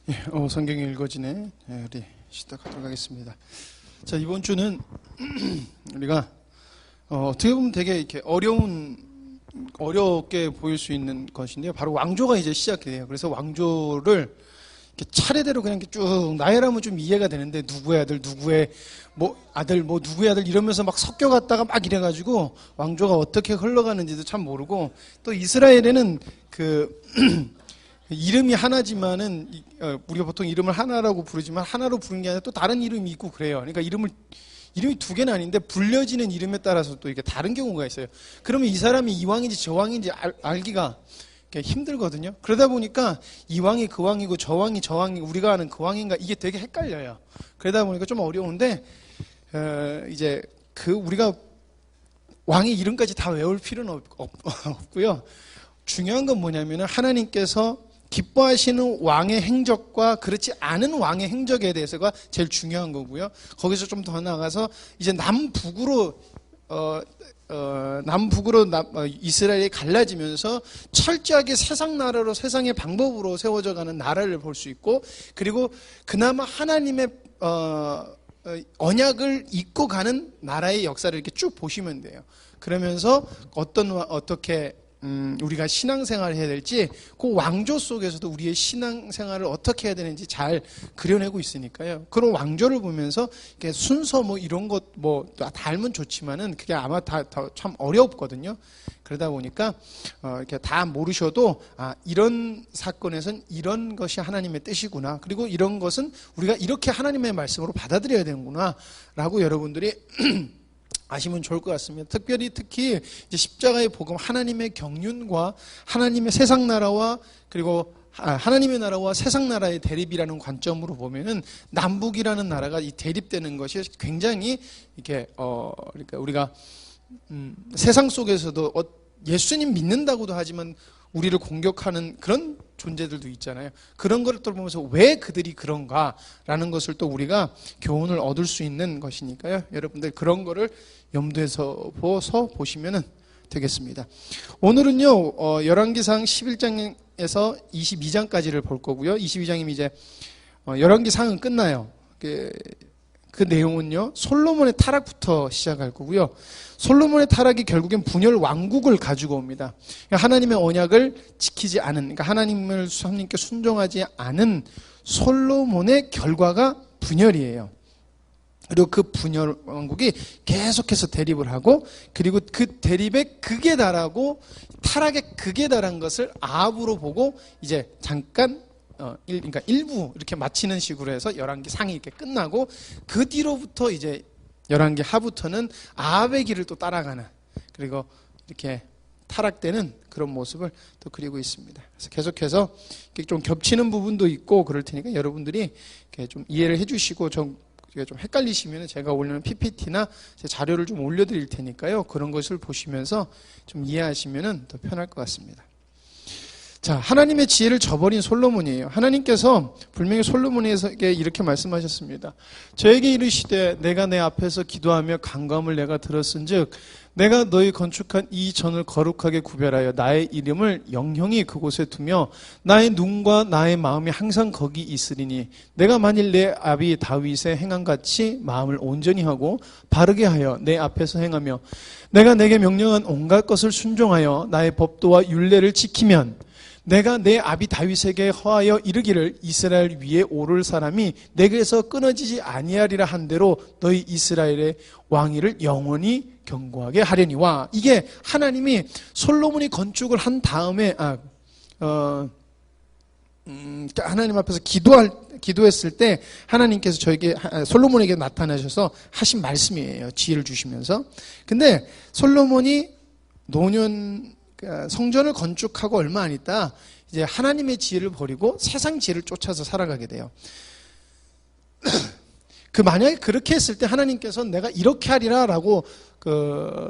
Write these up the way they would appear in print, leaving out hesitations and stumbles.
성경이 읽어지네. 우리 시작하도록 하겠습니다. 자, 이번 주는 우리가 어떻게 보면 되게 이렇게 어렵게 보일 수 있는 것인데요. 바로 왕조가 이제 시작이 돼요. 그래서 왕조를 이렇게 차례대로 그냥 이렇게 쭉 나열하면 좀 이해가 되는데, 누구의 아들, 누구의 아들, 누구의 아들 이러면서 막 섞여갔다가 막 이래가지고 왕조가 어떻게 흘러가는지도 참 모르고, 또 이스라엘에는 이름이 하나지만은 우리가 보통 이름을 하나라고 부르지만 하나로 부르는 게 아니라 또 다른 이름이 있고 그래요. 그러니까 이름이 두 개는 아닌데 불려지는 이름에 따라서 또 이게 다른 경우가 있어요. 그러면 이 사람이 이 왕인지 저 왕인지 알기가 힘들거든요. 그러다 보니까 이 왕이 그 왕이고 저 왕이 저 왕이 우리가 아는 그 왕인가 이게 되게 헷갈려요. 그러다 보니까 좀 어려운데 이제 우리가 왕의 이름까지 다 외울 필요는 없고요. 중요한 건 뭐냐면은 하나님께서 기뻐하시는 왕의 행적과 그렇지 않은 왕의 행적에 대해서가 제일 중요한 거고요. 거기서 좀 더 나가서 이제 남북으로 이스라엘이 갈라지면서 철저하게 세상 나라로, 세상의 방법으로 세워져 가는 나라를 볼 수 있고, 그리고 그나마 하나님의 언약을 잇고 가는 나라의 역사를 이렇게 쭉 보시면 돼요. 그러면서 어떻게 우리가 신앙생활을 해야 될지, 그 왕조 속에서도 우리의 신앙생활을 어떻게 해야 되는지 잘 그려내고 있으니까요. 그런 왕조를 보면서 이렇게 순서 이런 것 다 알면 좋지만은 그게 아마 다 참 어렵거든요. 그러다 보니까 이렇게 다 모르셔도 이런 사건에선 이런 것이 하나님의 뜻이구나, 그리고 이런 것은 우리가 이렇게 하나님의 말씀으로 받아들여야 되는구나라고 여러분들이 아시면 좋을 것 같습니다. 특히 이제 십자가의 복음, 하나님의 경륜과 하나님의 세상 나라와 그리고 하나님의 나라와 세상 나라의 대립이라는 관점으로 보면은 남북이라는 나라가 이 대립되는 것이 굉장히 이렇게 그러니까 우리가 세상 속에서도 예수님 믿는다고도 하지만 우리를 공격하는 그런 존재들도 있잖아요. 그런 것을 보면서 왜 그들이 그런가라는 것을 또 우리가 교훈을 얻을 수 있는 것이니까요. 여러분들 그런 거를 염두에서 보시면 되겠습니다. 오늘은요, 열왕기상 11장에서 22장까지를 볼 거고요. 22장이면 이제 열왕기상은 끝나요. 그 내용은요, 솔로몬의 타락부터 시작할 거고요. 솔로몬의 타락이 결국엔 분열 왕국을 가지고 옵니다. 그러니까 하나님의 언약을 지키지 않은, 그러니까 하나님께 순종하지 않은 솔로몬의 결과가 분열이에요. 그리고 그 분열 왕국이 계속해서 대립을 하고, 그리고 그 대립의 극에 달하고 타락의 극에 달한 것을 아합으로 보고 이제 잠깐 그러니까 일부 이렇게 마치는 식으로 해서 열왕기 상이 이렇게 끝나고, 그 뒤로부터 이제 열왕기 하부터는 아합의 길을 또 따라가는, 그리고 이렇게 타락되는 그런 모습을 또 그리고 있습니다. 그래서 계속해서 좀 겹치는 부분도 있고 그럴 테니까 여러분들이 이렇게 좀 이해를 해주시고, 좀 헷갈리시면 제가 올리는 PPT나 제 자료를 좀 올려드릴 테니까요. 그런 것을 보시면서 좀 이해하시면 더 편할 것 같습니다. 자, 하나님의 지혜를 저버린 솔로몬이에요. 하나님께서 분명히 솔로몬에게 이렇게 말씀하셨습니다. 저에게 이르시되 내가 내 앞에서 기도하며 간구함을 내가 들었은즉 내가 너희 건축한 이 전을 거룩하게 구별하여 나의 이름을 영영히 그곳에 두며 나의 눈과 나의 마음이 항상 거기 있으리니 내가 만일 내 아비 다윗의 행함같이 마음을 온전히 하고 바르게 하여 내 앞에서 행하며 내가 내게 명령한 온갖 것을 순종하여 나의 법도와 율례를 지키면 내가 내 아비 다윗에게 허하여 이르기를 이스라엘 위에 오를 사람이 내게서 끊어지지 아니하리라 한 대로 너희 이스라엘의 왕위를 영원히 견고하게 하려니와. 이게 하나님이 솔로몬이 건축을 한 다음에 하나님 앞에서 기도했을 때 하나님께서 솔로몬에게 나타나셔서 하신 말씀이에요. 지혜를 주시면서. 근데 솔로몬이 성전을 건축하고 얼마 안 있다 이제 하나님의 지혜를 버리고 세상 지혜를 쫓아서 살아가게 돼요. 만약에 그렇게 했을 때 하나님께서 내가 이렇게 하리라라고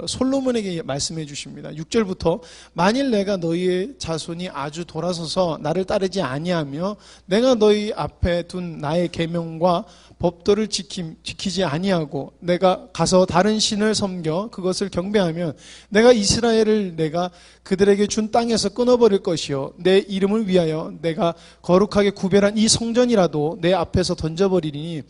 솔로몬에게 말씀해 주십니다. 6절부터 만일 내가 너희의 자손이 아주 돌아서서 나를 따르지 아니하며 내가 너희 앞에 둔 나의 계명과 법도를 지키지 아니하고 내가 가서 다른 신을 섬겨 그것을 경배하면 내가 이스라엘을 내가 그들에게 준 땅에서 끊어버릴 것이요 내 이름을 위하여 내가 거룩하게 구별한 이 성전이라도 내 앞에서 던져버리니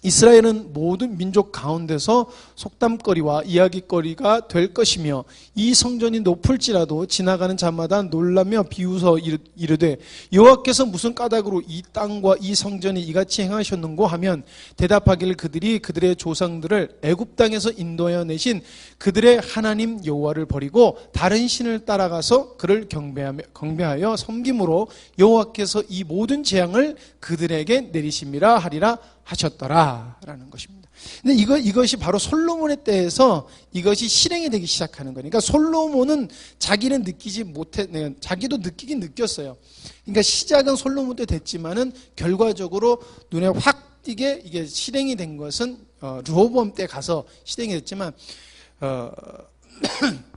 이스라엘은 모든 민족 가운데서 속담거리와 이야기거리가 될 것이며 이 성전이 높을지라도 지나가는 자마다 놀라며 비웃어 이르되 여호와께서 무슨 까닭으로 이 땅과 이 성전이 이같이 행하셨는고 하면 대답하기를 그들이 그들의 조상들을 애굽 땅에서 인도하여 내신 그들의 하나님 여호와를 버리고 다른 신을 따라가서 그를 경배하여 섬김으로 여호와께서 이 모든 재앙을 그들에게 내리심이라 하리라 하셨더라라는 것입니다. 근데 이것이 바로 솔로몬의 때에서 이것이 실행이 되기 시작하는 거예요. 그러니까 솔로몬은 자기는 느끼지 자기도 느끼긴 느꼈어요. 그러니까 시작은 솔로몬 때 됐지만은 결과적으로 눈에 확 띄게 이게 실행이 된 것은 르호보암 때 가서 실행이 됐지만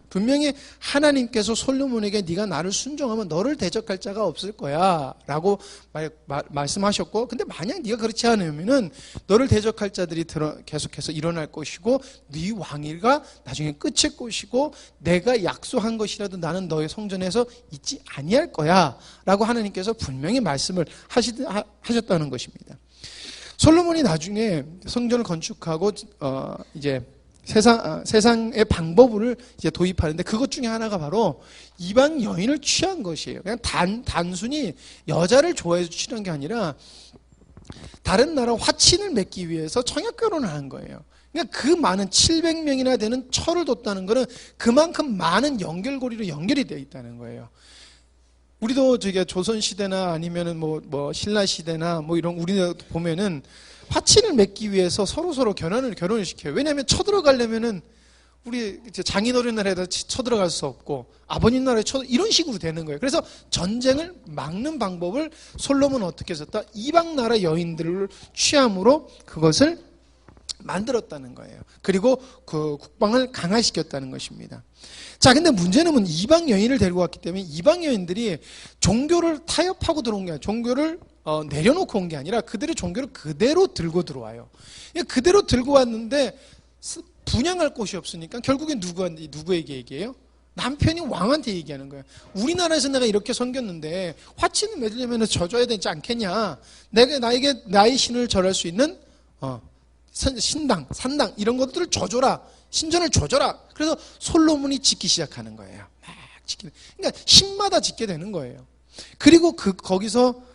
분명히 하나님께서 솔로몬에게 네가 나를 순종하면 너를 대적할 자가 없을 거야 라고 말씀하셨고, 근데 만약 네가 그렇지 않으면은 너를 대적할 자들이 계속해서 일어날 것이고 네 왕위가 나중에 끝일 것이고 내가 약속한 것이라도 나는 너의 성전에서 잊지 아니할 거야 라고 하나님께서 분명히 말씀을 하셨다는 것입니다. 솔로몬이 나중에 성전을 건축하고 이제 세상의 방법을 이제 도입하는데 그것 중에 하나가 바로 이방 여인을 취한 것이에요. 그냥 단순히 여자를 좋아해서 취한 게 아니라 다른 나라 화친을 맺기 위해서 청약 결혼을 한 거예요. 그러니까 그 많은 700명이나 되는 철을 뒀다는 것은 그만큼 많은 연결고리로 연결이 되어 있다는 거예요. 우리도 저게 조선시대나 아니면은 뭐 신라시대나 뭐 이런 우리나라 보면은 화친을 맺기 위해서 서로 결혼을 시켜요. 왜냐하면 쳐들어가려면은 우리 장인어른 나라에다 쳐들어갈 수 없고 아버님 나라에 이런 식으로 되는 거예요. 그래서 전쟁을 막는 방법을 솔로몬은 어떻게 썼다? 이방 나라 여인들을 취함으로 그것을 만들었다는 거예요. 그리고 그 국방을 강화시켰다는 것입니다. 자, 근데 문제는 이방 여인을 데리고 왔기 때문에 이방 여인들이 종교를 타협하고 들어온 게 아니라 종교를 내려놓고 온 게 아니라 그들의 종교를 그대로 들고 들어와요. 그대로 들고 왔는데 분양할 곳이 없으니까 결국엔 누구에게 얘기해요? 남편이 왕한테 얘기하는 거예요. 우리나라에서 내가 이렇게 섬겼는데 화친을 맺으려면 져줘야 되지 않겠냐? 나에게 나의 신을 절할 수 있는 신당, 산당 이런 것들을 져줘라. 신전을 줘줘라. 그래서 솔로몬이 짓기 시작하는 거예요. 막 짓기. 그러니까 신마다 짓게 되는 거예요. 그리고 거기서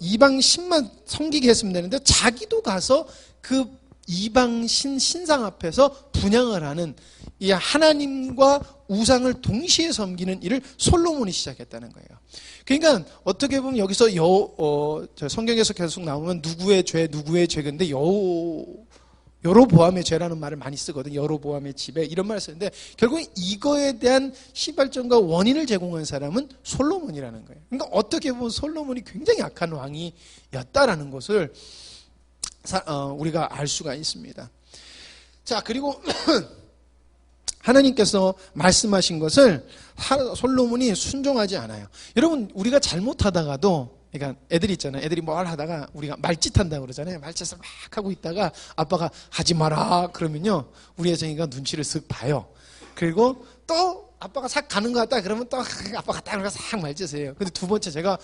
이방 신만 섬기게 했으면 되는데 자기도 가서 그 이방 신상 앞에서 분향을 하는 이 하나님과 우상을 동시에 섬기는 일을 솔로몬이 시작했다는 거예요. 그러니까 어떻게 보면 여기서 성경에서 계속 나오면 누구의 죄인데 여로보암의 죄라는 말을 많이 쓰거든요. 여로보암의 집에 이런 말을 쓰는데 결국 이거에 대한 시발점과 원인을 제공한 사람은 솔로몬이라는 거예요. 그러니까 어떻게 보면 솔로몬이 굉장히 악한 왕이었다라는 것을 우리가 알 수가 있습니다. 자, 그리고 하나님께서 말씀하신 것을 솔로몬이 순종하지 않아요. 여러분, 우리가 잘못하다가도 그러니까 애들이 있잖아요. 애들이 뭘 하다가 우리가 말짓한다고 그러잖아요. 말짓을 막 하고 있다가 아빠가 하지 마라 그러면요, 우리 애정이가 눈치를 쓱 봐요. 그리고 또 아빠가 싹 가는 것 같다 그러면 또 아빠가 딱 가서 싹 말짓해요. 근데 두 번째 제가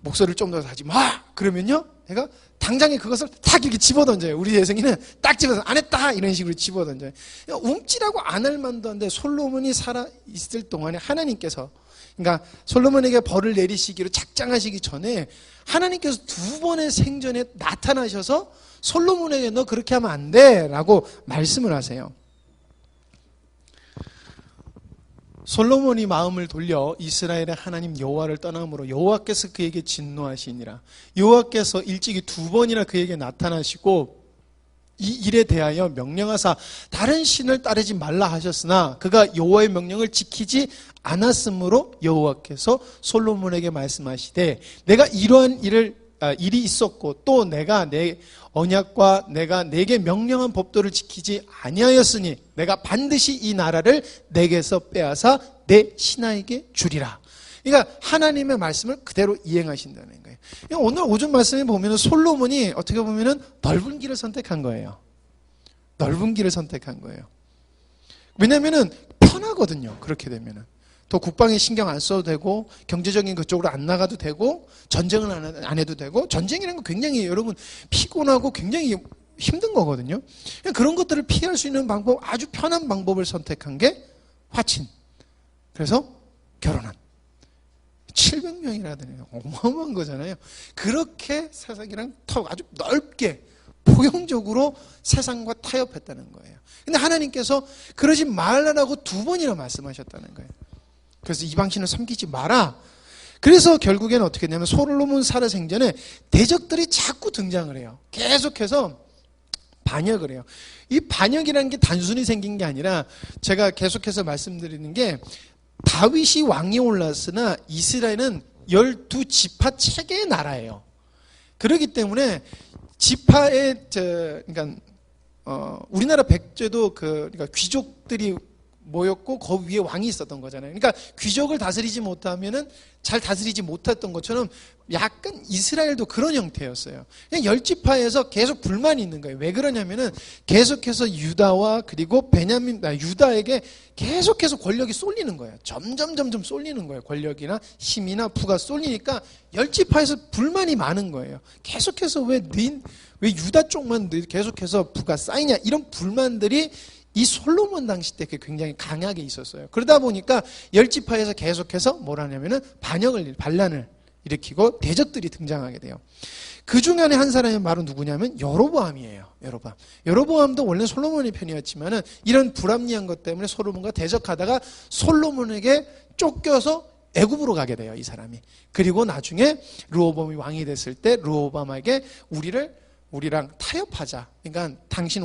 목소리를 좀 더 하지 마 그러면요, 내가 당장에 그것을 탁 이렇게 집어던져요. 우리 예성이는 딱 집어서 안 했다 이런 식으로 집어던져요. 움찔하고 안 할 만도 한데 솔로몬이 살아있을 동안에 하나님께서, 그러니까 솔로몬에게 벌을 내리시기로 작정하시기 전에 하나님께서 두 번의 생전에 나타나셔서 솔로몬에게 너 그렇게 하면 안 돼 라고 말씀을 하세요. 솔로몬이 마음을 돌려 이스라엘의 하나님 여호와를 떠남으로 여호와께서 그에게 진노하시니라. 여호와께서 일찍이 두 번이나 그에게 나타나시고 이 일에 대하여 명령하사 다른 신을 따르지 말라 하셨으나 그가 여호와의 명령을 지키지 않았으므로 여호와께서 솔로몬에게 말씀하시되 내가 이러한 일을 일이 있었고 또 내가 내 언약과 내가 내게 명령한 법도를 지키지 아니하였으니 내가 반드시 이 나라를 내게서 빼앗아 내 신하에게 주리라. 그러니까 하나님의 말씀을 그대로 이행하신다는 거예요. 오늘 오전 말씀에 보면 솔로몬이 어떻게 보면 넓은 길을 선택한 거예요. 넓은 길을 선택한 거예요. 왜냐하면 편하거든요. 그렇게 되면은. 더 국방에 신경 안 써도 되고 경제적인 그쪽으로 안 나가도 되고 전쟁을 안 해도 되고 전쟁이라는 건 굉장히 여러분 피곤하고 굉장히 힘든 거거든요. 그런 것들을 피할 수 있는 방법, 아주 편한 방법을 선택한 게 화친. 그래서 결혼한. 700명이라더니 어마어마한 거잖아요. 그렇게 세상이랑 아주 넓게 포용적으로 세상과 타협했다는 거예요. 근데 하나님께서 그러지 말라고 2번이나 말씀하셨다는 거예요. 그래서 이방신을 섬기지 마라. 그래서 결국에는 어떻게 했냐면 솔로몬 살아생전에 대적들이 자꾸 등장을 해요. 계속해서 반역을 해요. 이 반역이라는 게 단순히 생긴 게 아니라 제가 계속해서 말씀드리는 게 다윗이 왕이 올랐으나 이스라엘은 12지파 체계의 나라예요. 그렇기 때문에 지파의 그러니까 우리나라 백제도 그러니까 귀족들이 모였고 그 위에 왕이 있었던 거잖아요. 그러니까 귀족을 다스리지 못하면은 잘 다스리지 못했던 것처럼 약간 이스라엘도 그런 형태였어요. 그냥 10지파에서 계속 불만이 있는 거예요. 왜 그러냐면은 계속해서 유다와 그리고 유다에게 계속해서 권력이 쏠리는 거예요. 점점 쏠리는 거예요. 권력이나 힘이나 부가 쏠리니까 10지파에서 불만이 많은 거예요. 계속해서 왜 유다 쪽만 계속해서 부가 쌓이냐 이런 불만들이 이 솔로몬 당시 때 굉장히 강하게 있었어요. 그러다 보니까 10지파에서 계속해서 뭘 하냐면은 반란을 일으키고 대적들이 등장하게 돼요. 그 중에 한 사람이 바로 누구냐면 여로보암이에요. 여로보암도 원래 솔로몬의 편이었지만은 이런 불합리한 것 때문에 솔로몬과 대적하다가 솔로몬에게 쫓겨서 애굽으로 가게 돼요, 이 사람이. 그리고 나중에 르호보암이 왕이 됐을 때 르호보암에게 우리랑 타협하자. 그러니까 당신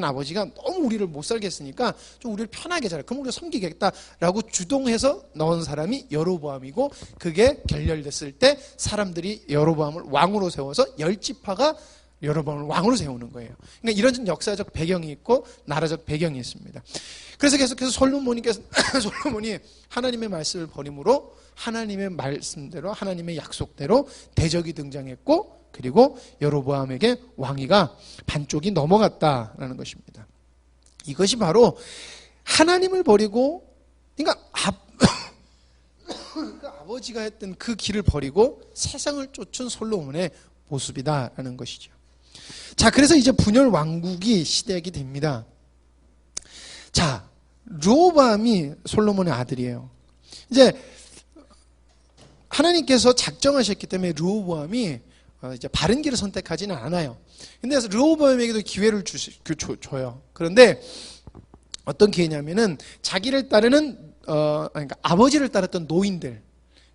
아버지가 너무 우리를 못 살게 했으니까 좀 우리를 편하게 자라. 그럼 우리가 섬기겠다라고 주동해서 넣은 사람이 여로보암이고 그게 결렬됐을 때 사람들이 여로보암을 왕으로 세워서 10지파가 여로보암을 왕으로 세우는 거예요. 그러니까 이런 역사적 배경이 있고 나라적 배경이 있습니다. 그래서 계속해서 솔로몬이 하나님의 말씀을 버림으로 하나님의 말씀대로 하나님의 약속대로 대적이 등장했고 그리고 여로보암에게 왕위가 반쪽이 넘어갔다라는 것입니다. 이것이 바로 하나님을 버리고 그러니까 아버지가 했던 그 길을 버리고 세상을 쫓은 솔로몬의 모습이다라는 것이죠. 자, 그래서 이제 분열 왕국이 시작이 됩니다. 자, 르호보암이 솔로몬의 아들이에요. 이제 하나님께서 작정하셨기 때문에 르호보암이 이제 바른 길을 선택하지는 않아요. 근데 르호보암에게도 기회를 줘요. 그런데 어떤 기회냐면은 자기를 따르는 그러니까 아버지를 따랐던 노인들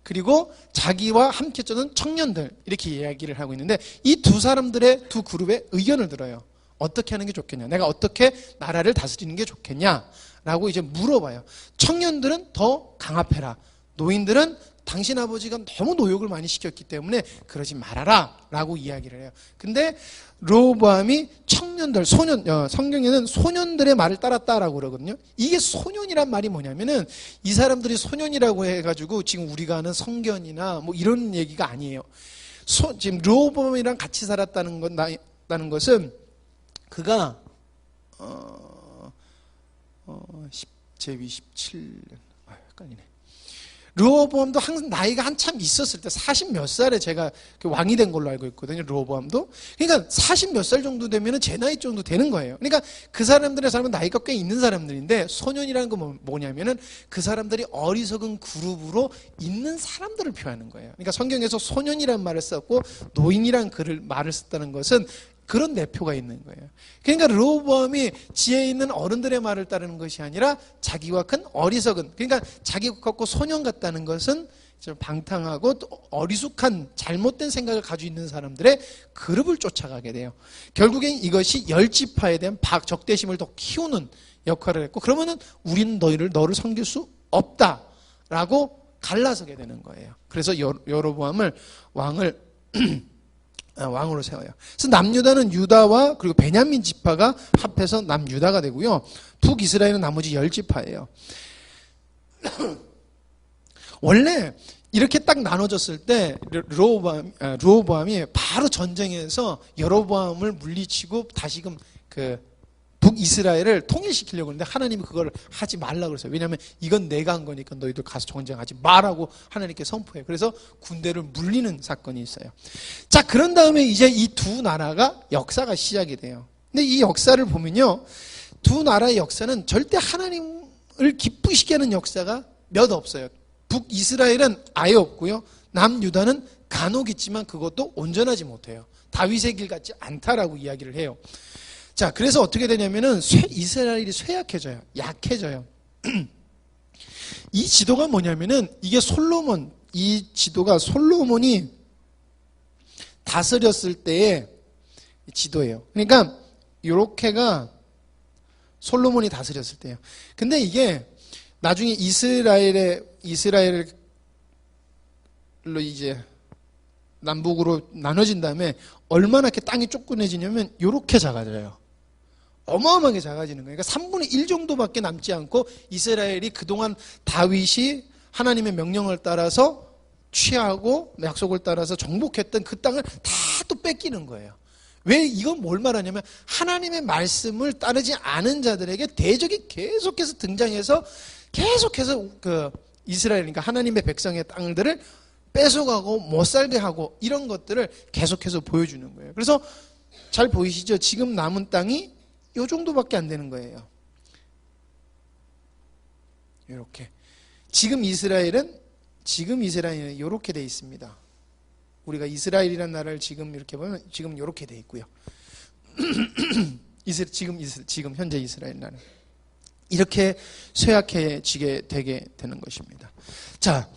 그리고 자기와 함께 쫓는 청년들 이렇게 이야기를 하고 있는데 이 두 사람들의 두 그룹의 의견을 들어요. 어떻게 하는 게 좋겠냐? 내가 어떻게 나라를 다스리는 게 좋겠냐라고 이제 물어봐요. 청년들은 더 강압해라. 노인들은 당신 아버지가 너무 노역을 많이 시켰기 때문에 그러지 말아라 라고 이야기를 해요. 근데 르호보암이 청년들, 성경에는 소년들의 말을 따랐다라고 그러거든요. 이게 소년이란 말이 뭐냐면은 이 사람들이 소년이라고 해가지고 지금 우리가 아는 성견이나 뭐 이런 얘기가 아니에요. 지금 르호보암이랑 같이 살았다는 것은 그가 제위 17년 헷갈리네. 르호보암도 항상 나이가 한참 있었을 때 40 몇 살에 제가 왕이 된 걸로 알고 있거든요. 르호보암도. 그러니까 40 몇 살 정도 되면 제 나이 정도 되는 거예요. 그러니까 그 사람들의 삶은 나이가 꽤 있는 사람들인데 소년이라는 건 뭐냐면은 그 사람들이 어리석은 그룹으로 있는 사람들을 표하는 거예요. 그러니까 성경에서 소년이라는 말을 썼고 노인이라는 말을 썼다는 것은 그런 내표가 있는 거예요. 그러니까 르호보암이 지혜 있는 어른들의 말을 따르는 것이 아니라 자기와 큰 어리석은, 그러니까 자기 같고 소년 같다는 것은 좀 방탕하고 또 어리숙한 잘못된 생각을 가지고 있는 사람들의 그룹을 쫓아가게 돼요. 결국엔 이것이 10지파에 대한 적대심을 더 키우는 역할을 했고, 그러면은 우리는 너를 섬길 수 없다라고 갈라서게 되는 거예요. 그래서 여로보암을 왕을 왕으로 세워요. 그래서 남유다는 유다와 그리고 베냐민 지파가 합해서 남유다가 되고요. 북이스라엘은 나머지 10지파예요. 원래 이렇게 딱 나눠졌을 때 르호보암이 바로 전쟁에서 여로보암을 물리치고 다시금 북이스라엘을 통일시키려고 했는데 하나님이 그걸 하지 말라고 그랬어요. 왜냐하면 이건 내가 한 거니까 너희들 가서 전쟁하지 마라고 하나님께 선포해요. 그래서 군대를 물리는 사건이 있어요. 자, 그런 다음에 이제 이 두 나라가 역사가 시작이 돼요. 근데 이 역사를 보면요, 두 나라의 역사는 절대 하나님을 기쁘시게 하는 역사가 몇 없어요. 북이스라엘은 아예 없고요. 남유다는 간혹 있지만 그것도 온전하지 못해요. 다윗의 길 같지 않다라고 이야기를 해요. 자, 그래서 어떻게 되냐면은 이스라엘이 쇠약해져요. 약해져요. 이 지도가 뭐냐면은 이게 이 지도가 솔로몬이 다스렸을 때의 지도예요. 그러니까 요렇게가 솔로몬이 다스렸을 때예요. 근데 이게 나중에 이스라엘로 이제 남북으로 나눠진 다음에 얼마나 이렇게 땅이 쪼그매지냐면 요렇게 작아져요. 어마어마하게 작아지는 거예요. 그러니까 3분의 1 정도밖에 남지 않고 이스라엘이 그동안 다윗이 하나님의 명령을 따라서 취하고 약속을 따라서 정복했던 그 땅을 다 또 뺏기는 거예요. 왜 이건 뭘 말하냐면 하나님의 말씀을 따르지 않은 자들에게 대적이 계속해서 등장해서 계속해서 이스라엘, 그러니까 하나님의 백성의 땅들을 뺏어가고 못 살게 하고 이런 것들을 계속해서 보여주는 거예요. 그래서 잘 보이시죠? 지금 남은 땅이 요 정도밖에 안 되는 거예요. 이렇게. 지금 이스라엘은 이렇게 돼 있습니다. 우리가 이스라엘이라는 나라를 지금 이렇게 보면 지금 이렇게 돼 있고요. 지금 현재 이스라엘 나라. 이렇게 쇠약해지게 되게 되는 것입니다. 자,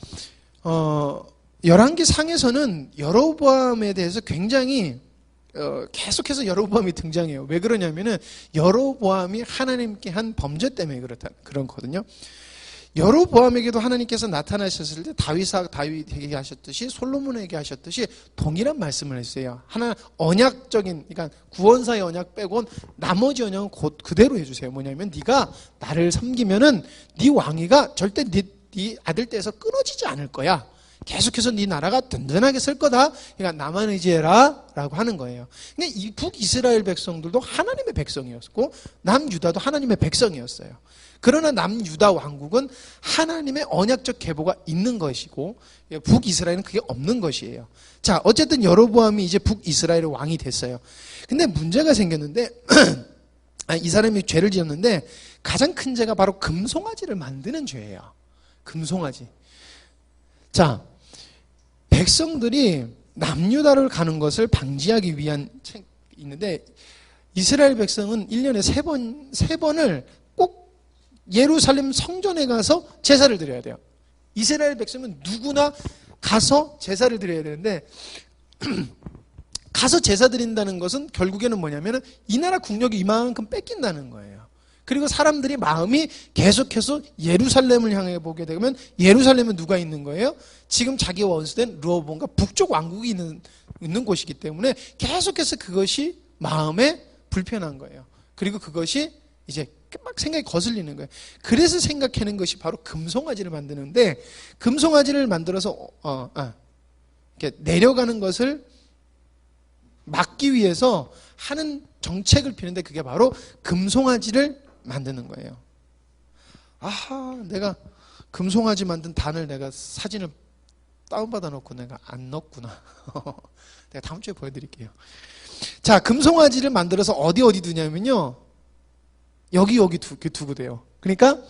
열왕기 상에서는 여로보암에 대해서 굉장히 계속해서 여로보암이 등장해요. 왜 그러냐면은 여로보암이 하나님께 한 범죄 때문에 그렇거든요. 여로보암에게도 하나님께서 나타나셨을 때 다윗에게 하셨듯이 솔로몬에게 하셨듯이 동일한 말씀을 했어요. 하나 언약적인, 그러니까 구원사의 언약 빼곤 나머지 언약은 곧 그대로 해주세요. 뭐냐면 네가 나를 섬기면은 네 왕위가 절대 네 아들 떼에서 끊어지지 않을 거야. 계속해서 네 나라가 든든하게 설 거다. 그러니까 나만 의지해라 라고 하는 거예요. 그러니까 이 북이스라엘 백성들도 하나님의 백성이었고 남유다도 하나님의 백성이었어요. 그러나 남유다 왕국은 하나님의 언약적 계보가 있는 것이고 북이스라엘은 그게 없는 것이에요. 자, 어쨌든 여로보암이 이제 북이스라엘의 왕이 됐어요. 근데 문제가 생겼는데 이 사람이 죄를 지었는데 가장 큰 죄가 바로 금송아지를 만드는 죄예요. 금송아지. 자, 백성들이 남유다를 가는 것을 방지하기 위한 책이 있는데 이스라엘 백성은 1년에 3번을 꼭 예루살렘 성전에 가서 제사를 드려야 돼요. 이스라엘 백성은 누구나 가서 제사를 드려야 되는데 가서 제사 드린다는 것은 결국에는 뭐냐면 이 나라 국력이 이만큼 뺏긴다는 거예요. 그리고 사람들이 마음이 계속해서 예루살렘을 향해 보게 되면 예루살렘은 누가 있는 거예요? 지금 자기 원수된 르호보암과 북쪽 왕국이 있는 곳이기 때문에 계속해서 그것이 마음에 불편한 거예요. 그리고 그것이 이제 막 생각이 거슬리는 거예요. 그래서 생각하는 것이 바로 금송아지를 만드는데 금송아지를 만들어서 이렇게 내려가는 것을 막기 위해서 하는 정책을 피는데 그게 바로 금송아지를 만드는 거예요. 아하, 내가 금송아지 만든 단을 내가 사진을 다운받아 놓고 내가 안 넣었구나. 내가 다음 주에 보여드릴게요. 자, 금송아지를 만들어서 어디 두냐면요. 여기 두고 돼요. 그러니까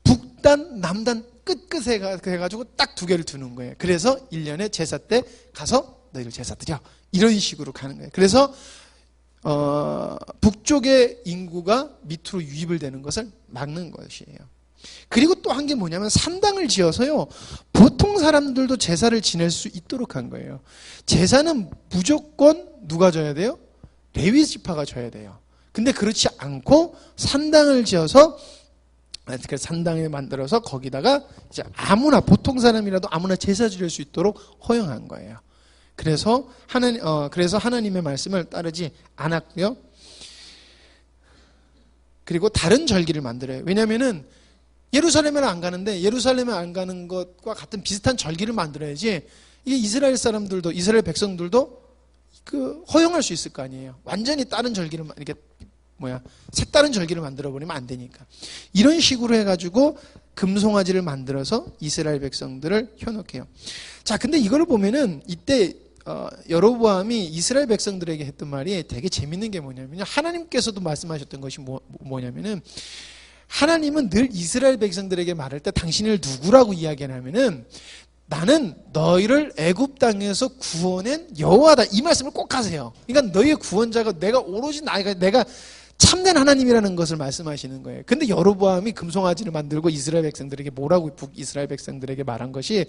북단, 남단 끝끝에 해가지고 딱 2개를 두는 거예요. 그래서 1년에 제사 때 가서 너희들 제사 드려. 이런 식으로 가는 거예요. 그래서 북쪽의 인구가 밑으로 유입을 되는 것을 막는 것이에요. 그리고 또 한 게 뭐냐면 산당을 지어서요. 보통 사람들도 제사를 지낼 수 있도록 한 거예요. 제사는 무조건 누가 져야 돼요? 레위 지파가 져야 돼요. 근데 그렇지 않고 산당을 지어서 산당을 만들어서 거기다가 이제 아무나 보통 사람이라도 아무나 제사 지낼 수 있도록 허용한 거예요. 그래서 하나님의 말씀을 따르지 않았고요. 그리고 다른 절기를 만들어요. 왜냐면은 예루살렘을 안 가는데 예루살렘에 안 가는 것과 같은 비슷한 절기를 만들어야지 이게 이스라엘 사람들도 이스라엘 백성들도 허용할 수 있을 거 아니에요. 완전히 다른 절기를 이렇게 색다른 절기를 만들어 버리면 안 되니까. 이런 식으로 해가지고 금송아지를 만들어서 이스라엘 백성들을 현혹해요. 자, 근데 이걸 보면은 이때 여로보암이 이스라엘 백성들에게 했던 말이 되게 재밌는 게 뭐냐면요. 하나님께서도 말씀하셨던 것이 뭐냐면은 하나님은 늘 이스라엘 백성들에게 말할 때 당신을 누구라고 이야기하냐면은 나는 너희를 애굽 땅에서 구원한 여호와다 이 말씀을 꼭 하세요. 그러니까 너희의 구원자가 내가 오로지 내가 참된 하나님이라는 것을 말씀하시는 거예요. 근데 여로보암이 금송아지를 만들고 이스라엘 백성들에게 뭐라고 북이스라엘 백성들에게 말한 것이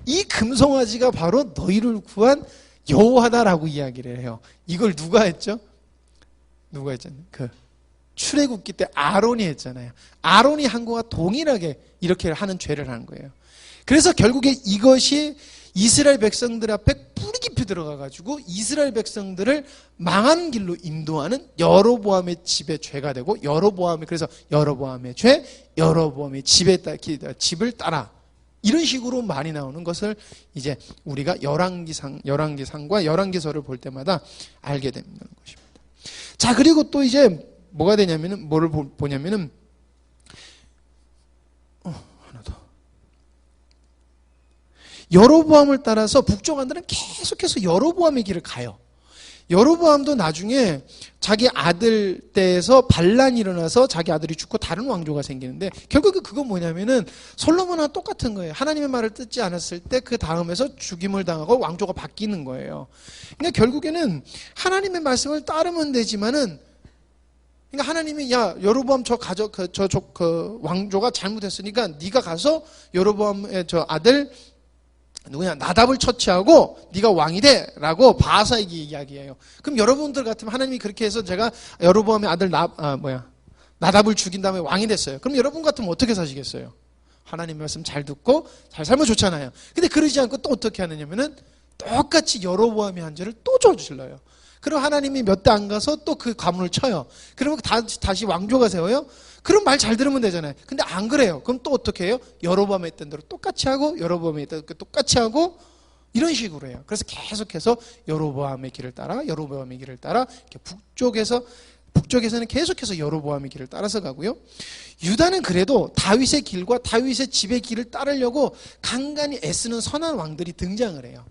이 금송아지가 바로 너희를 구한 여호와다라고 이야기를 해요. 이걸 누가 했죠? 누가 했잖아요. 출애굽기 때 아론이 했잖아요. 아론이 한 거와 동일하게 이렇게 하는 죄를 하는 거예요. 그래서 결국에 이것이 이스라엘 백성들 앞에 뿌리 깊이 들어가가지고 이스라엘 백성들을 망하는 길로 인도하는 여로보암의 집의 죄가 되고 그래서 여로보암의 죄, 여로보암의 집을 따라 이런 식으로 많이 나오는 것을 이제 우리가 열왕기상과 열왕기서를 볼 때마다 알게 되는 것입니다. 자, 그리고 또 이제 뭐가 되냐면은 뭐를 보냐면은 하나 더. 여로보암을 따라서 북쪽안들은 계속해서 여로보암의 길을 가요. 여로보암도 나중에 자기 아들 때에서 반란이 일어나서 자기 아들이 죽고 다른 왕조가 생기는데 결국 그건 뭐냐면은 솔로몬과 똑같은 거예요. 하나님의 말을 듣지 않았을 때 그 다음에서 죽임을 당하고 왕조가 바뀌는 거예요. 그러니까 결국에는 하나님의 말씀을 따르면 되지만은 그러니까 하나님이 여로보암 왕조가 잘못했으니까 네가 가서 여로보암의 아들 나답을 처치하고 네가 왕이 돼라고 바사에게 이야기해요. 그럼 여러분들 같으면 하나님이 그렇게 해서 제가 여로보암의 아들 나답을 죽인 다음에 왕이 됐어요. 그럼 여러분 같으면 어떻게 사시겠어요? 하나님의 말씀 잘 듣고 잘 살면 좋잖아요. 근데 그러지 않고 또 어떻게 하느냐면은 똑같이 여로보암의 한 죄를 또 저질러요. 그리고 하나님이 몇 대 안 가서 또 그 가문을 쳐요. 그러면 다시 왕조가 세워요. 그럼 말 잘 들으면 되잖아요. 근데 안 그래요. 그럼 또 어떻게 해요? 여로보암이 했던 대로 똑같이 하고 여로보암이 했던 대로 똑같이 하고 이런 식으로 해요. 그래서 계속해서 여로보암의 길을 따라 이렇게 북쪽에서는 계속해서 여로보암의 길을 따라서 가고요. 유다는 그래도 다윗의 길과 다윗의 집의 길을 따르려고 간간히 애쓰는 선한 왕들이 등장을 해요.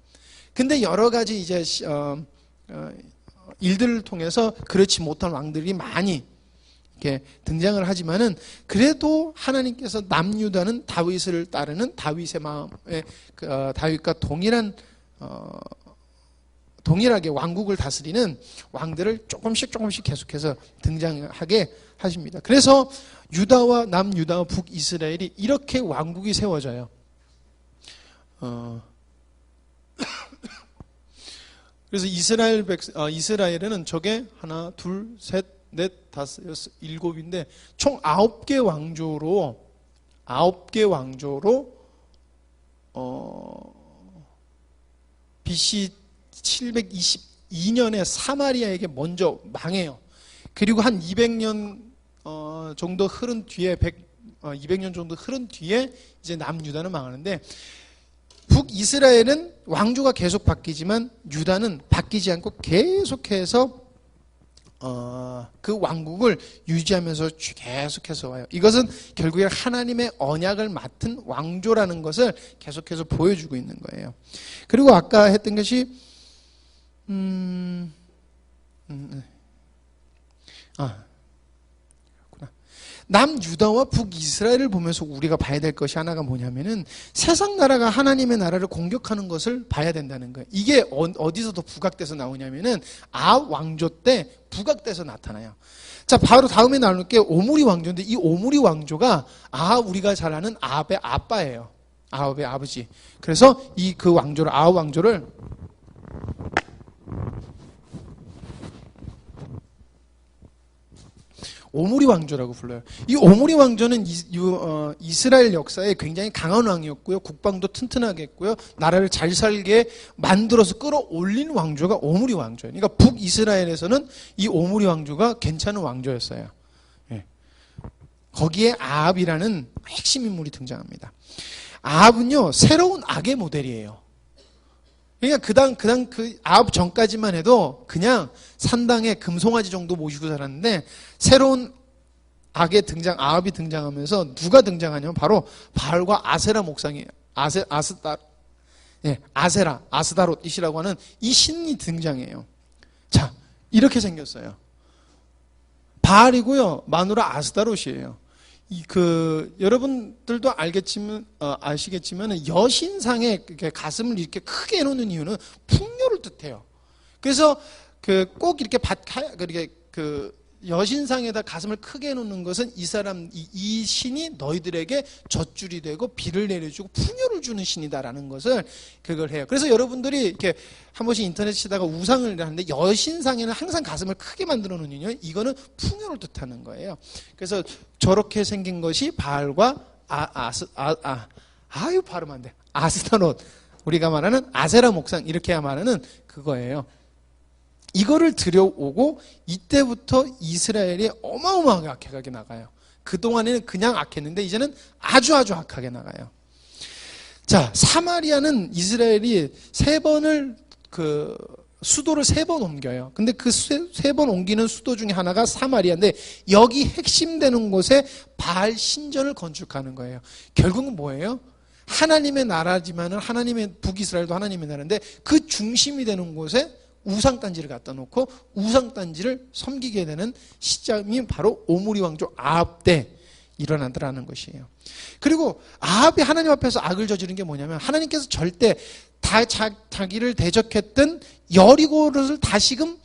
근데 여러 가지 이제 일들을 통해서 그렇지 못한 왕들이 많이 이렇게 등장을 하지만은 그래도 하나님께서 남유다는 다윗을 따르는 다윗의 마음에 다윗과 동일하게 왕국을 다스리는 왕들을 조금씩 계속해서 등장하게 하십니다. 그래서 남유다와 북이스라엘이 이렇게 왕국이 세워져요. 그래서 이스라엘에는 저게 하나, 둘, 셋, 넷, 다섯, 여섯, 일곱인데 총 9개 왕조로 BC 722년에 사마리아에게 먼저 망해요. 그리고 한 200년 정도 흐른 뒤에 200년 정도 흐른 뒤에 이제 남유다는 망하는데 북이스라엘은 왕조가 계속 바뀌지만 유다는 바뀌지 않고 계속해서 그 왕국을 유지하면서 계속해서 와요. 이것은 결국에 하나님의 언약을 맡은 왕조라는 것을 계속해서 보여주고 있는 거예요. 그리고 아까 했던 것이 남유다와 북이스라엘을 보면서 우리가 봐야 될 것이 하나가 뭐냐면은 세상 나라가 하나님의 나라를 공격하는 것을 봐야 된다는 거예요. 이게 어디서도 부각돼서 나오냐면은 아합 왕조 때 부각돼서 나타나요. 자, 바로 다음에 나눌 게 오므리 왕조인데 이 오므리 왕조가 우리가 잘 아는 아합의 아빠예요. 아합의 아버지. 그래서 아합 왕조를 오므리 왕조라고 불러요. 이 오므리 왕조는 이스라엘 역사에 굉장히 강한 왕이었고요. 국방도 튼튼하게 했고요. 나라를 잘 살게 만들어서 끌어올린 왕조가 오므리 왕조예요. 그러니까 북이스라엘에서는 이 오므리 왕조가 괜찮은 왕조였어요. 예. 거기에 아합이라는 핵심 인물이 등장합니다. 아합은요, 새로운 악의 모델이에요. 그러니까 그 아합 전까지만 해도 그냥 산당에 금송아지 정도 모시고 살았는데, 새로운 악의 등장, 아합이 등장하면서 누가 등장하냐면 바로 바알과 아세라 목상이에요. 아스다롯이시라고 하는 이 신이 등장해요. 자, 이렇게 생겼어요. 바알이고요, 마누라 아스다롯이에요. 여러분들도 아시겠지만 여신상의 가슴을 이렇게 크게 해놓는 이유는 풍요를 뜻해요. 그래서 꼭 이렇게 여신상에다 가슴을 크게 해놓는 것은 이 신이 너희들에게 젖줄이 되고 비를 내려주고 풍요를 주는 신이다라는 것을 그걸 해요. 그래서 여러분들이 이렇게 한 번씩 인터넷 치다가 우상을 하는데 여신상에는 항상 가슴을 크게 만들어 놓는 이유는 이거는 풍요를 뜻하는 거예요. 그래서 저렇게 생긴 것이 바알과 발음 안 돼. 아스타롯, 우리가 말하는 아세라 목상, 이렇게 말하는 그거예요. 이거를 들여오고 이때부터 이스라엘이 어마어마하게 악하게 나가요. 그동안에는 그냥 악했는데 이제는 아주 악하게 나가요. 자, 사마리아는 이스라엘이 수도를 3번 옮겨요. 근데 그 3번 옮기는 수도 중에 하나가 사마리아인데, 여기 핵심되는 곳에 바알 신전을 건축하는 거예요. 결국은 뭐예요? 하나님의 나라지만은 북이스라엘도 하나님의 나라인데 그 중심이 되는 곳에 우상단지를 갖다 놓고 우상단지를 섬기게 되는 시점이 바로 오므리 왕조 아합 때 일어나더라는 것이에요. 그리고 아합이 하나님 앞에서 악을 저지른 게 뭐냐면, 하나님께서 절대 자기를 대적했던 여리고를 다시금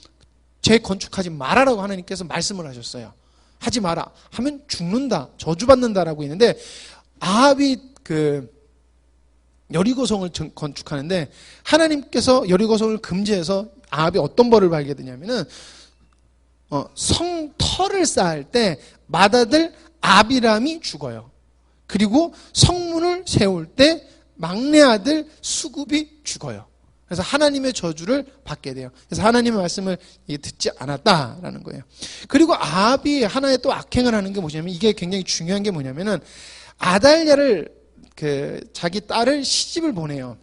재건축하지 말아라고 하나님께서 말씀을 하셨어요. 하지 마라 하면 죽는다, 저주받는다라고 있는데, 아합이 여리고성을 건축하는데 하나님께서 여리고성을 금지해서 아합이 어떤 벌을 받게 되냐면은 성터를 쌓을 때 맏아들 아비람이 죽어요. 그리고 성문을 세울 때 막내 아들 수굽이 죽어요. 그래서 하나님의 저주를 받게 돼요. 그래서 하나님의 말씀을 듣지 않았다라는 거예요. 그리고 아합이 하나의 또 악행을 하는 게 뭐냐면, 이게 굉장히 중요한 게 뭐냐면은, 아달랴를 자기 딸을 시집을 보내요.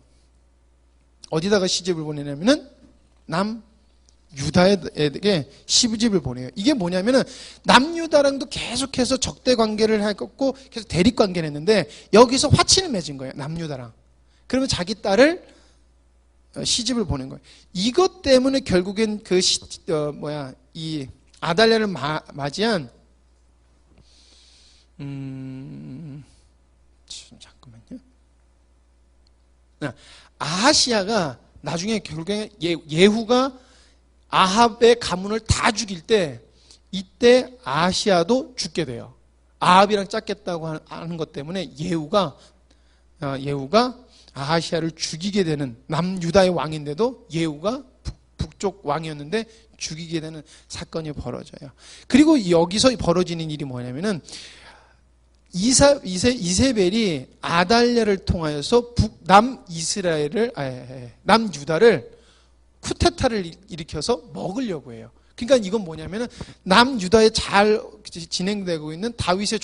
어디다가 시집을 보내냐면은 남유다에게 시집을 보내요. 이게 뭐냐면은, 남유다랑도 계속해서 적대 관계를 했고 계속 대립 관계를 했는데 여기서 화친을 맺은 거예요, 남유다랑. 그러면 자기 딸을 시집을 보낸 거예요. 이것 때문에 결국엔 이 아달랴를 맞이한 잠깐만요. 아하시아가 나중에 결국에 예후가 아합의 가문을 다 죽일 때, 이때 아하시아도 죽게 돼요. 아합이랑 짰겠다고 하는 것 때문에 예후가 아하시아를 죽이게 되는, 남유다의 왕인데도 예후가 북쪽 왕이었는데 죽이게 되는 사건이 벌어져요. 그리고 여기서 벌어지는 일이 뭐냐면은, 이세벨이 아달랴를 통하여서 남유다를 쿠데타를 일으켜서 먹으려고 해요. 그러니까 이건 뭐냐면은, 남유다에 잘 진행되고 있는 다윗의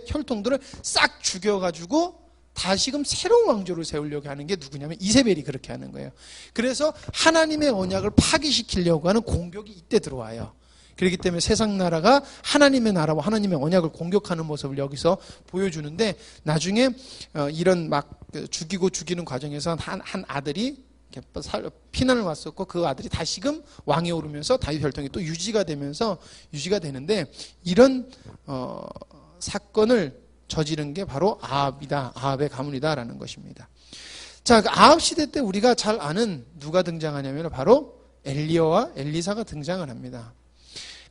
혈통들을 싹 죽여가지고 다시금 새로운 왕조를 세우려고 하는 게 누구냐면 이세벨이 그렇게 하는 거예요. 그래서 하나님의 언약을 파기시키려고 하는 공격이 이때 들어와요. 그렇기 때문에 세상 나라가 하나님의 나라와 하나님의 언약을 공격하는 모습을 여기서 보여주는데, 나중에 이런 막 죽이는 과정에서 한 아들이 피난을 왔었고, 그 아들이 다시금 왕에 오르면서 다윗 혈통이 또 유지가 되는데, 이런 사건을 저지른 게 바로 아합의 가문이다라는 것입니다. 자, 아합 시대 때 우리가 잘 아는 누가 등장하냐면 바로 엘리야와 엘리사가 등장을 합니다.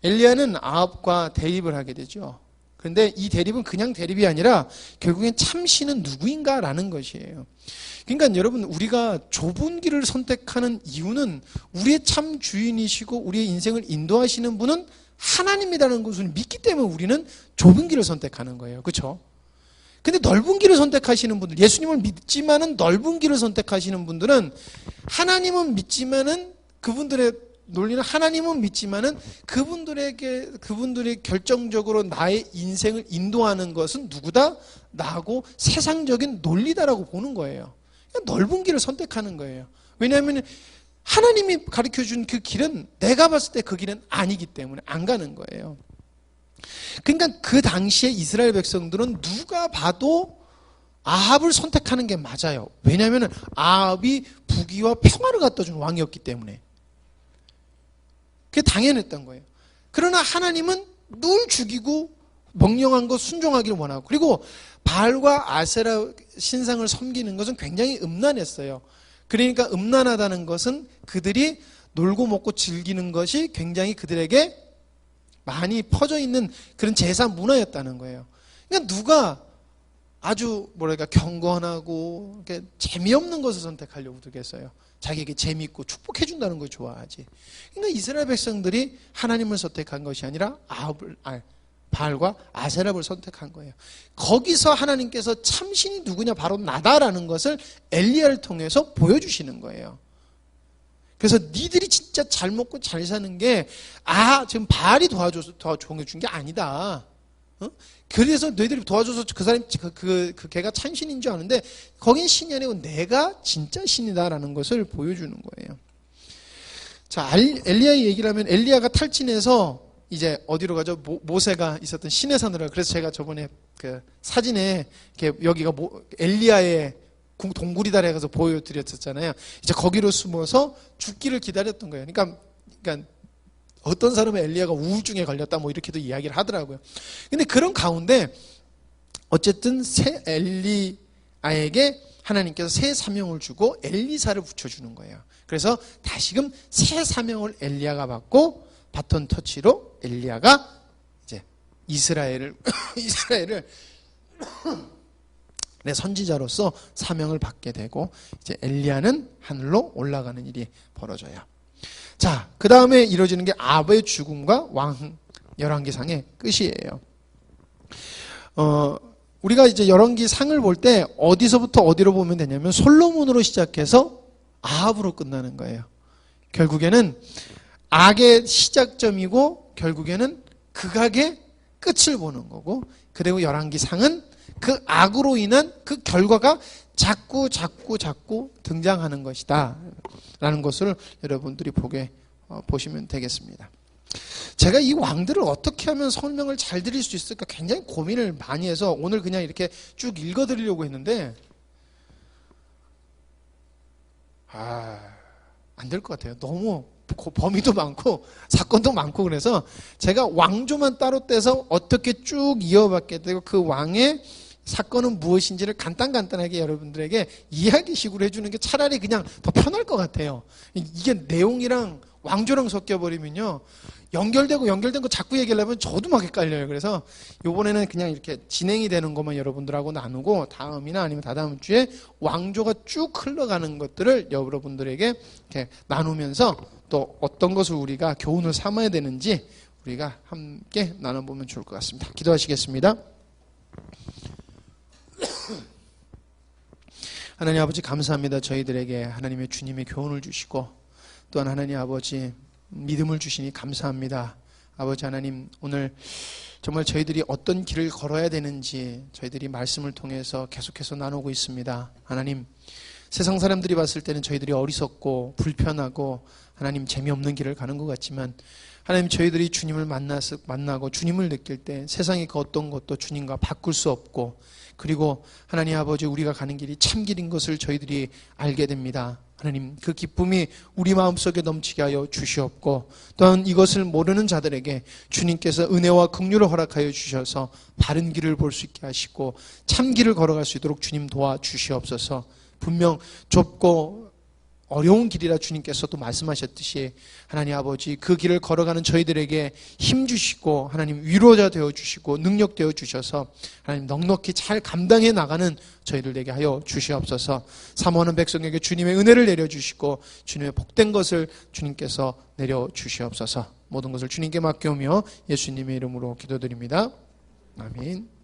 엘리야는 아합과 대립을 하게 되죠. 그런데 이 대립은 그냥 대립이 아니라 결국엔 참신은 누구인가라는 것이에요. 그러니까 여러분, 우리가 좁은 길을 선택하는 이유는 우리의 참 주인이시고 우리의 인생을 인도하시는 분은 하나님이라는 것을 믿기 때문에 우리는 좁은 길을 선택하는 거예요. 그렇죠? 근데 넓은 길을 선택하시는 분들, 예수님을 믿지만은 넓은 길을 선택하시는 분들은 하나님은 믿지만은 그분들의 논리는 하나님은 믿지만은 그분들이 결정적으로 나의 인생을 인도하는 것은 누구다? 나하고 세상적인 논리다라고 보는 거예요. 넓은 길을 선택하는 거예요. 왜냐하면 하나님이 가르쳐준 그 길은 내가 봤을 때 그 길은 아니기 때문에 안 가는 거예요. 그러니까 그 당시에 이스라엘 백성들은 누가 봐도 아합을 선택하는 게 맞아요. 왜냐하면 아합이 부귀와 평화를 갖다 준 왕이었기 때문에. 그게 당연했던 거예요. 그러나 하나님은 늘 죽이고 명령한 것 순종하기를 원하고, 그리고 바알과 아세라 신상을 섬기는 것은 굉장히 음란했어요. 그러니까 음란하다는 것은 그들이 놀고 먹고 즐기는 것이 굉장히 그들에게 많이 퍼져 있는 그런 제사 문화였다는 거예요. 그러니까 누가 아주 경건하고 재미없는 것을 선택하려고 들겠어요. 자기에게 재미있고 축복해준다는 걸 좋아하지. 그러니까 이스라엘 백성들이 하나님을 선택한 것이 아니라 바알과 아세라를 선택한 거예요. 거기서 하나님께서 참신이 누구냐, 바로 나다라는 것을 엘리야를 통해서 보여주시는 거예요. 그래서 니들이 진짜 잘 먹고 잘 사는 게 지금 바알이 도와줘서 도와준 게 아니다. 그래서 너희들이 도와줘서 그 사람이 걔가 참신인 줄 아는데 거긴 신이 아니고 내가 진짜 신이다라는 것을 보여주는 거예요. 자, 엘리야의 얘기를 하면 엘리야가 탈진해서 이제 어디로 가죠? 모세가 있었던 시내산으로. 그래서 제가 저번에 그 사진에 여기가 엘리야의 동굴이다 해서 보여드렸었잖아요. 이제 거기로 숨어서 죽기를 기다렸던 거예요. 그러니까 어떤 사람은 엘리야가 우울증에 걸렸다 이렇게도 이야기를 하더라고요. 근데 그런 가운데 어쨌든 새 엘리야에게 하나님께서 새 사명을 주고 엘리사를 붙여주는 거예요. 그래서 다시금 새 사명을 엘리야가 받고 바톤 터치로 엘리야가 이제 이스라엘을 내 선지자로서 사명을 받게 되고 이제 엘리야는 하늘로 올라가는 일이 벌어져요. 자, 그 다음에 이루어지는 게 아합의 죽음과 왕 열왕기상의 끝이에요. 우리가 이제 열왕기상을 볼 때 어디서부터 어디로 보면 되냐면 솔로몬으로 시작해서 아합으로 끝나는 거예요. 결국에는 악의 시작점이고 결국에는 극악의 끝을 보는 거고, 그리고 열왕기상은 그 악으로 인한 그 결과가 자꾸 등장하는 것이다 라는 것을 여러분들이 보시면 되겠습니다. 제가 이 왕들을 어떻게 하면 설명을 잘 드릴 수 있을까 굉장히 고민을 많이 해서 오늘 그냥 이렇게 쭉 읽어드리려고 했는데 안 될 것 같아요. 너무 범위도 많고 사건도 많고, 그래서 제가 왕조만 따로 떼서 어떻게 쭉 이어받게 되고 그 왕의 사건은 무엇인지를 간단하게 여러분들에게 이야기식으로 해주는 게 차라리 그냥 더 편할 것 같아요. 이게 내용이랑 왕조랑 섞여버리면요, 연결된 거 자꾸 얘기하려면 저도 막 헷갈려요. 그래서 이번에는 그냥 이렇게 진행이 되는 것만 여러분들하고 나누고 다음이나 아니면 다다음 주에 왕조가 쭉 흘러가는 것들을 여러분들에게 이렇게 나누면서 또 어떤 것을 우리가 교훈을 삼아야 되는지 우리가 함께 나눠보면 좋을 것 같습니다. 기도하시겠습니다. 하나님 아버지, 감사합니다. 저희들에게 하나님의 주님의 교훈을 주시고 또한 하나님 아버지 믿음을 주시니 감사합니다. 아버지 하나님, 오늘 정말 저희들이 어떤 길을 걸어야 되는지 저희들이 말씀을 통해서 계속해서 나누고 있습니다. 하나님, 세상 사람들이 봤을 때는 저희들이 어리석고 불편하고 하나님 재미없는 길을 가는 것 같지만, 하나님 저희들이 주님을 만나고 주님을 느낄 때 세상의 그 어떤 것도 주님과 바꿀 수 없고, 그리고 하나님 아버지 우리가 가는 길이 참 길인 것을 저희들이 알게 됩니다. 하나님, 그 기쁨이 우리 마음속에 넘치게 하여 주시옵고, 또한 이것을 모르는 자들에게 주님께서 은혜와 긍휼을 허락하여 주셔서 바른 길을 볼 수 있게 하시고 참 길을 걸어갈 수 있도록 주님 도와주시옵소서. 분명 좁고 어려운 길이라 주님께서 또 말씀하셨듯이 하나님 아버지 그 길을 걸어가는 저희들에게 힘 주시고 하나님 위로자 되어주시고 능력 되어주셔서 하나님 넉넉히 잘 감당해 나가는 저희들 되게 하여 주시옵소서. 사모하는 백성에게 주님의 은혜를 내려주시고 주님의 복된 것을 주님께서 내려주시옵소서. 모든 것을 주님께 맡겨오며 예수님의 이름으로 기도드립니다. 아멘.